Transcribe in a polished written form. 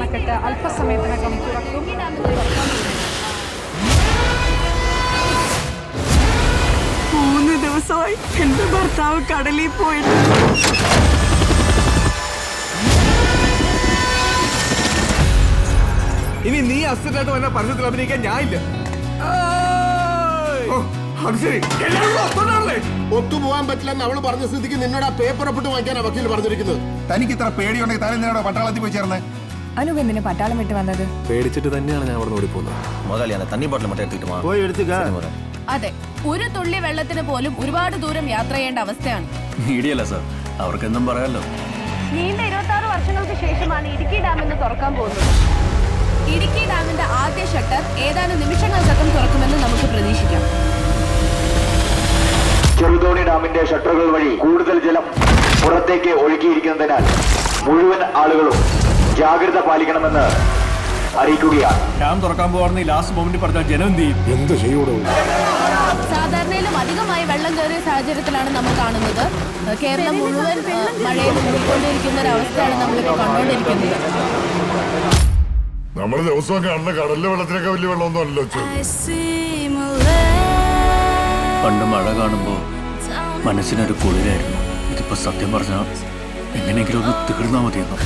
അണക്കെട്ട് അല്പസമയത്തിനകം തുറക്കും. 3 ദിവസമായി എന്റെ ഭർത്താവ് കടലിൽ പോയിട്ട്. ഇനി നീ അസിസ്റ്റായിട്ട് വന്ന പരസ്യത്തിൽ അഭിനയിക്കാൻ ഞാനില്ല. ഒത്തുപോകാൻ പറ്റില്ലെന്ന് അവള് പറഞ്ഞ സ്ഥിതിക്ക് നിന്നോട് ആ പേപ്പർ ഒപ്പിട്ട് വാങ്ങിക്കാനാ വക്കീൽ പറഞ്ഞിരിക്കുന്നത്. തനിക്ക് ഇത്ര പേടിയുണ്ടെങ്കിൽ താൻ എന്തിനാണോ പട്ടാളത്തിൽ പോയി ചേർന്ന്? അനൂപ് എന്തിനാ പട്ടാളം വിട്ട് വന്നത്? പേടിച്ചിട്ട് തന്നെയാണ് ഞാൻ അവിടെ ഓടി പോകുന്നത്. തണ്ണി ബോട്ടിൽ മറ്റേ എടുത്തിട്ട് പോയി എടുത്തുക. അതെ, ഒരു തുള്ളി വെള്ളത്തിന് പോലും ഒരുപാട് ദൂരം യാത്ര ചെയ്യേണ്ട അവസ്ഥയാണ്. മീഡിയല്ല സാർ, അവർക്കെന്തും പറയാലോ. നീണ്ട 26 വർഷങ്ങൾക്ക് ശേഷമാണ് ഇടുക്കി ഡാം എന്ന് തുറക്കാൻ പോകുന്നത്. ഇടുക്കി ഡാമിന്റെ ആദ്യ ഷട്ടർ ഏതാനും നിമിഷങ്ങൾക്കകം തുറക്കുമെന്ന് നമുക്ക് പ്രതീക്ഷിക്കാം. ചെറുതോണി ഡാമിന്റെ ഷട്ടറുകൾ വഴി കൂടുതൽ ജലം പുറത്തേക്ക് ഒഴുക്കിയിരിക്കുന്നതിനാൽ മുഴുവൻ ആളുകളും ജാഗ്രത പാലിക്കണമെന്ന് അറിയിക്കുകയാണ്. ഡാം തുറക്കാൻ പോകാറുന്ന ലാസ്റ്റ് മൊമെന്റ് പറഞ്ഞാൽ ജനം എന്ത് ചെയ്യും? സാധാരണയിലും അധികമായി വെള്ളം കയറിയ സാഹചര്യത്തിലാണ് നമ്മൾ കാണുന്നത്. കേരളം മുഴുവൻ മഴയിൽ മുങ്ങിക്കൊണ്ടിരിക്കുന്ന ഒരു അവസ്ഥയാണ് നമ്മളിപ്പോൾ കണ്ടുകൊണ്ടിരിക്കുന്നത്. നമ്മൾ ദിവസവും കാണുന്ന കടലിലെ വെള്ളത്തിനൊക്കെ വലിയ വെള്ളമൊന്നും അല്ലല്ലോ. പണ്ട് മഴ കാണുമ്പോൾ മനസ്സിനൊരു കുളിരായിരുന്നു. ഇതിപ്പോ സത്യം പറഞ്ഞാൽ എങ്ങനെയെങ്കിലും ഒന്ന് തീർന്നാ മതിയെന്നോ.